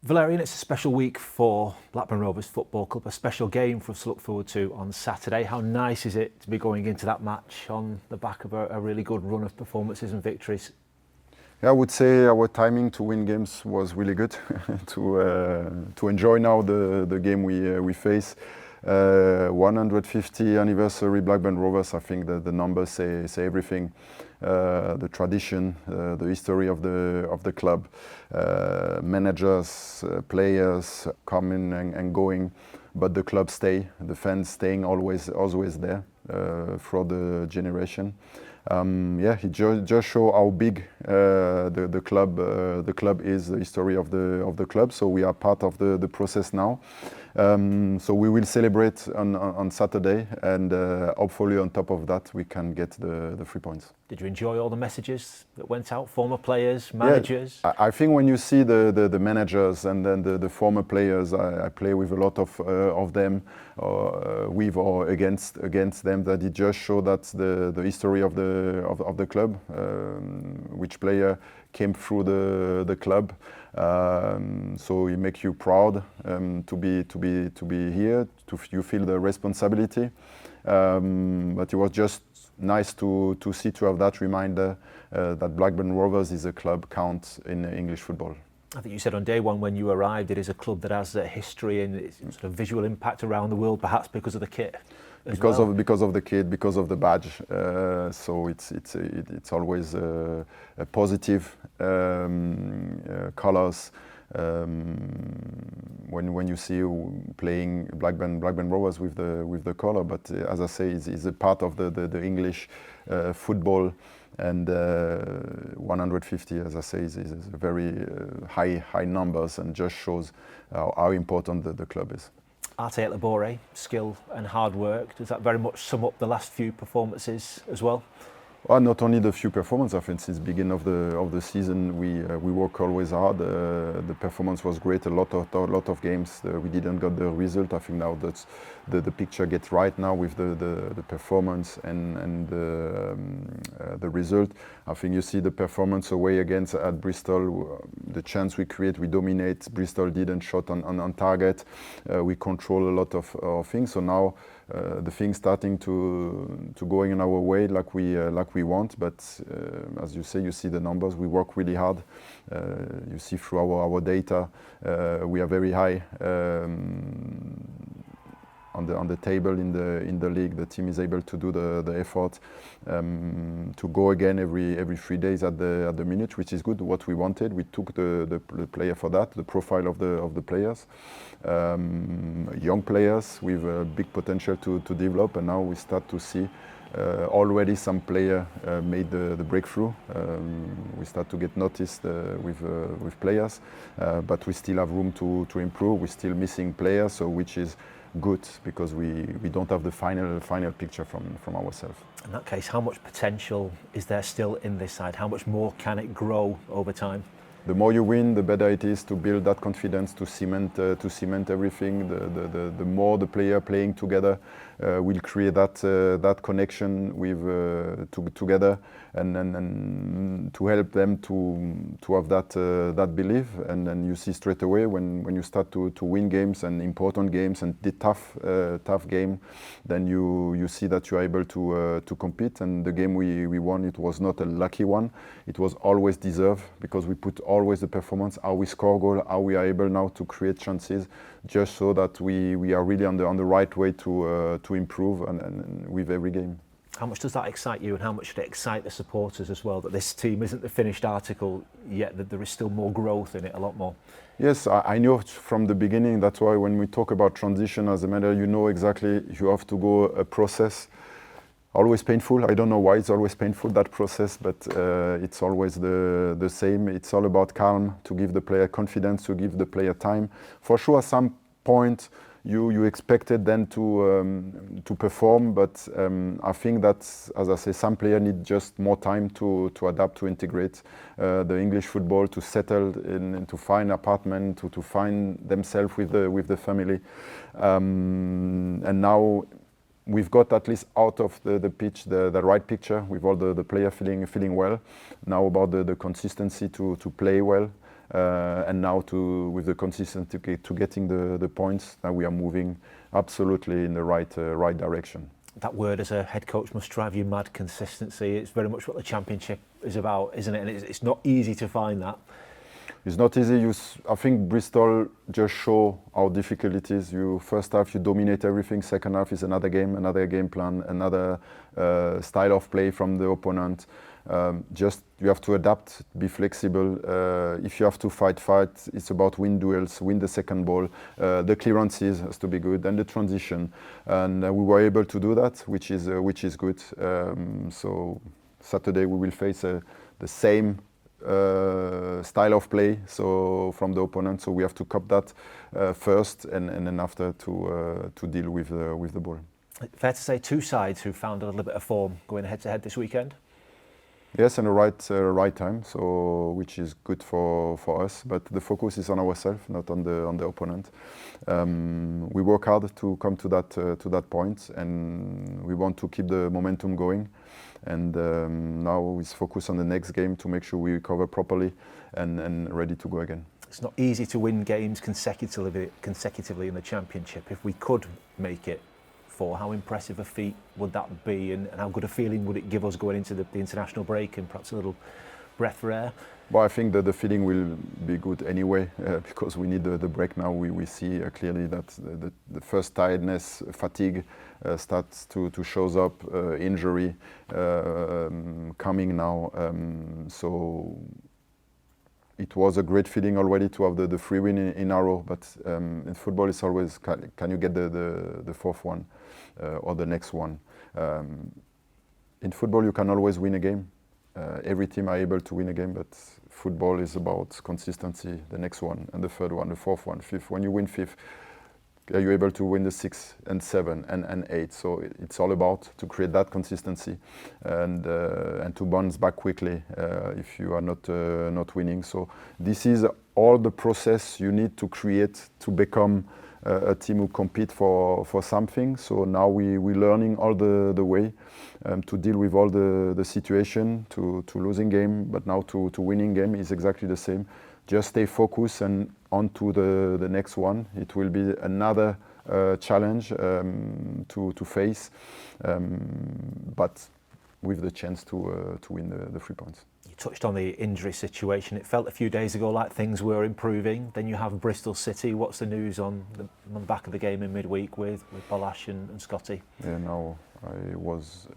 Valerien, it's a special week for Blackburn Rovers Football Club, a special game for us to look forward to on Saturday. How nice is it to be going into that match on the back of a really good run of performances and victories? Yeah, I would say our timing to win games was really good. to enjoy now the game we face. 150 anniversary Blackburn Rovers. I think that the numbers say everything. The tradition, the history of the club, managers, players coming and going, but the club stay, the fans staying always there for the generation. It just show how big the club is, the history of the club. So we are part of the process now. So we will celebrate on Saturday, and hopefully on top of that we can get the 3 points. Did you enjoy all the messages that went out? Former players, managers? Yeah, I think when you see the managers and then the former players, I play with a lot of them, with or against them, that it just show that the history of the club, which player came through the club. So it makes you proud to be here. You feel the responsibility, but it was just nice to have that reminder that Blackburn Rovers is a club count in English football. I think you said on day one when you arrived, it is a club that has a history and it's sort of visual impact around the world, perhaps because of the kit. Because of the kit, because of the badge, so it's always a positive colors. When you see playing Blackburn Rovers with the color, but as I say, is a part of the English football, and 150, as I say, is a very high numbers, and just shows how important the club is. Arte et labore, skill and hard work. Does that very much sum up the last few performances as well? Well, not only the few performances. I think since the beginning of the season, we work always hard. The performance was great. A lot of games we didn't get the result. I think now that's the picture gets right now with the performance and the result. I think you see the performance away against at Bristol. The chance we create, we dominate. Bristol didn't shot on target. We control a lot of things. So now the things starting to going in our way like we want. But as you say, you see the numbers. We work really hard. You see through our data, we are very high. On the table in the league, the team is able to do the effort to go again every 3 days at the minute, which is good. What we wanted, we took the player for that, the profile of the players, young players with a big potential to develop, and now we start to see already some player made the breakthrough. We start to get noticed with players, but we still have room to improve. We're still missing players, so which is good because we don't have the final picture from ourselves. In that case, how much potential is there still in this side? How much more can it grow over time? The more you win, the better it is to build that confidence, to cement everything. The more the player playing together will create that connection with together, and to help them to have that belief. And then you see straight away when you start to win games and important games and the tough game, then you see that you are able to compete. And the game we won, it was not a lucky one. It was always deserved because we put always the performance, how we score goal, how we are able now to create chances, just so that we are really on the right way to improve and with every game. How much does that excite you, and how much should it excite the supporters as well, that this team isn't the finished article yet, that there is still more growth in it, a lot more? Yes, I know from the beginning. That's why when we talk about transition as a manager, you know exactly you have to go a process. Always painful. I don't know why it's always painful, that process, but it's always the same. It's all about calm, to give the player confidence, to give the player time. For sure, at some point, you expected them to perform, but I think that, as I say, some players need just more time to adapt, to integrate the English football, to settle in, to find apartment, to find themselves with the family, and now we've got at least out of the pitch the right picture with all the player feeling well. Now about the consistency to play well, and now with the consistency to getting the points, now we are moving absolutely in the right direction. That word as a head coach must drive you mad, consistency. It's very much what the Championship is about, isn't it? And it's not easy to find that. It's not easy. I think Bristol just show how difficult it is. First half you dominate everything. Second half is another game plan, another style of play from the opponent. Just you have to adapt, be flexible. If you have to fight. It's about win duels, win the second ball. The clearances has to be good, and the transition. And we were able to do that, which is good. So Saturday we will face the same style of play, so from the opponent. So we have to cop that first, and then after to deal with the ball. Fair to say, two sides who found a little bit of form going head to head this weekend. Yes, and the right time, so which is good for us. But the focus is on ourselves, not on the opponent. We work hard to come to that point, and we want to keep the momentum going. And now we focus on the next game to make sure we recover properly and ready to go again. It's not easy to win games consecutively in the Championship. If we could make it, how impressive a feat would that be, and how good a feeling would it give us going into the international break, and perhaps a little breath for air? Well, I think that the feeling will be good anyway, because we need the break now. We see clearly that the first tiredness, fatigue starts to shows up, injury coming now. So it was a great feeling already to have the free win in a row, but in football it's always, can you get the fourth one or the next one? In football you can always win a game. Every team are able to win a game, but football is about consistency, the next one, and the third one, the fourth one, fifth. When you win fifth, are you able to win the 6 and 7 and 8? So it's all about to create that consistency and to bounce back quickly if you are not winning. So this is all the process you need to create to become a team who compete for something. So now we're learning all the way to deal with all the situation, to losing game, but now to winning game is exactly the same. Just stay focused and on to the next one. It will be another challenge to face, but with the chance to win the 3 points. You touched on the injury situation. It felt a few days ago like things were improving. Then you have Bristol City. What's the news on the back of the game in midweek with Bolash and Scotty? Yeah, no, I was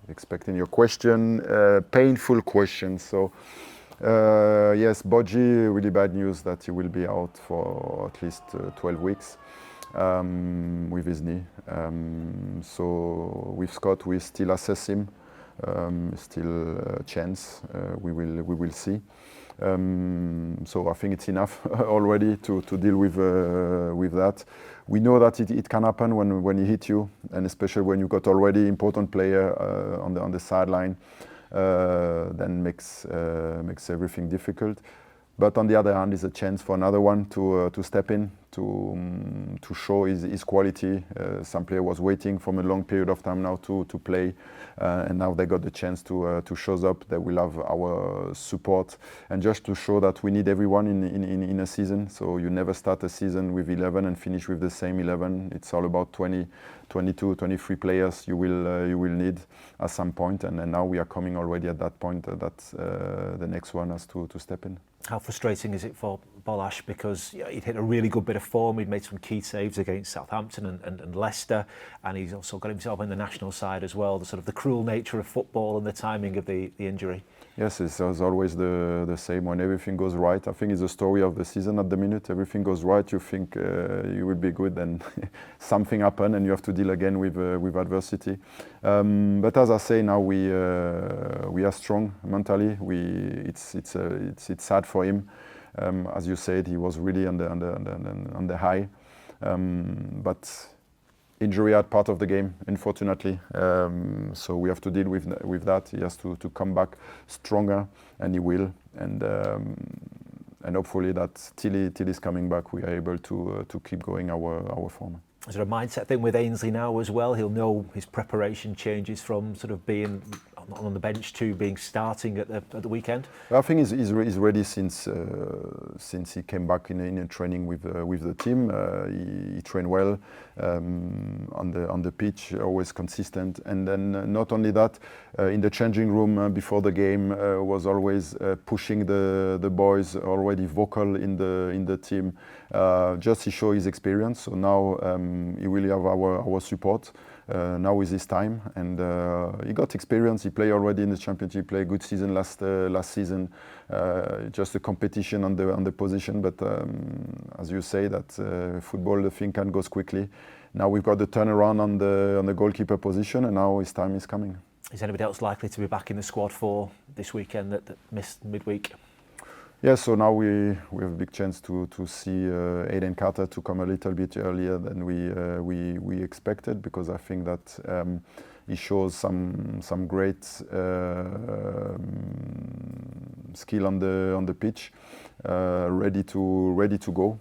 expecting your question, painful question. So. Yes, Bodji, really bad news that he will be out for at least 12 weeks with his knee. So with Scott, we still assess him, still a chance. We will see. So I think it's enough already to deal with that. We know that it can happen when he hit you, and especially when you got already important player on the sideline. Then makes everything difficult. But on the other hand, is a chance for another one to step in, to show his quality. Some player was waiting from a long period of time now to play, and now they got the chance to show up. They will have our support, and just to show that we need everyone in a season. So you never start a season with 11 and finish with the same 11. It's all about 20, 22, 23 players you will need at some point, and now we are coming already at that point that the next one has to step in. How frustrating is it for Bolash, because he'd hit a really good bit of form, he'd made some key saves against Southampton and Leicester, and he's also got himself in the national side as well, the sort of the cruel nature of football and the timing of the injury. Yes, it's always the same when everything goes right. I think it's the story of the season at the minute. Everything goes right, you think you will be good, and something happen and you have to deal again with adversity. But as I say, now we are strong mentally. It's sad for him. As you said, he was really on the high. But injury are part of the game, unfortunately. So we have to deal with that. He has to come back stronger, and he will. And hopefully that till he's coming back, we are able to keep going our form. Is there a mindset thing with Ainsley now as well? He'll know his preparation changes from sort of being not on the bench to being starting at the weekend? I think he's ready since he came back in a training with the team. He trained well on the pitch, always consistent. And then not only that, in the changing room before the game, was always pushing the boys, already vocal in the team. Just to show his experience. So now he will have our support. Now is his time, and he got experience. He played already in the championship. Played a good season last season. Just a competition on the position, but as you say, that football, the thing can go quickly. Now we've got the turnaround on the goalkeeper position, and now his time is coming. Is anybody else likely to be back in the squad for this weekend that missed midweek? Yeah, so now we have a big chance to see Aiden Carter to come a little bit earlier than we expected, because I think that he shows some great skill on the pitch, ready to go.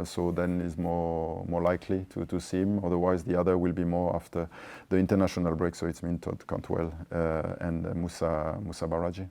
So then is more likely to see him. Otherwise, the other will be more after the international break. So it's Mintot Cantwell and Moussa Baraji.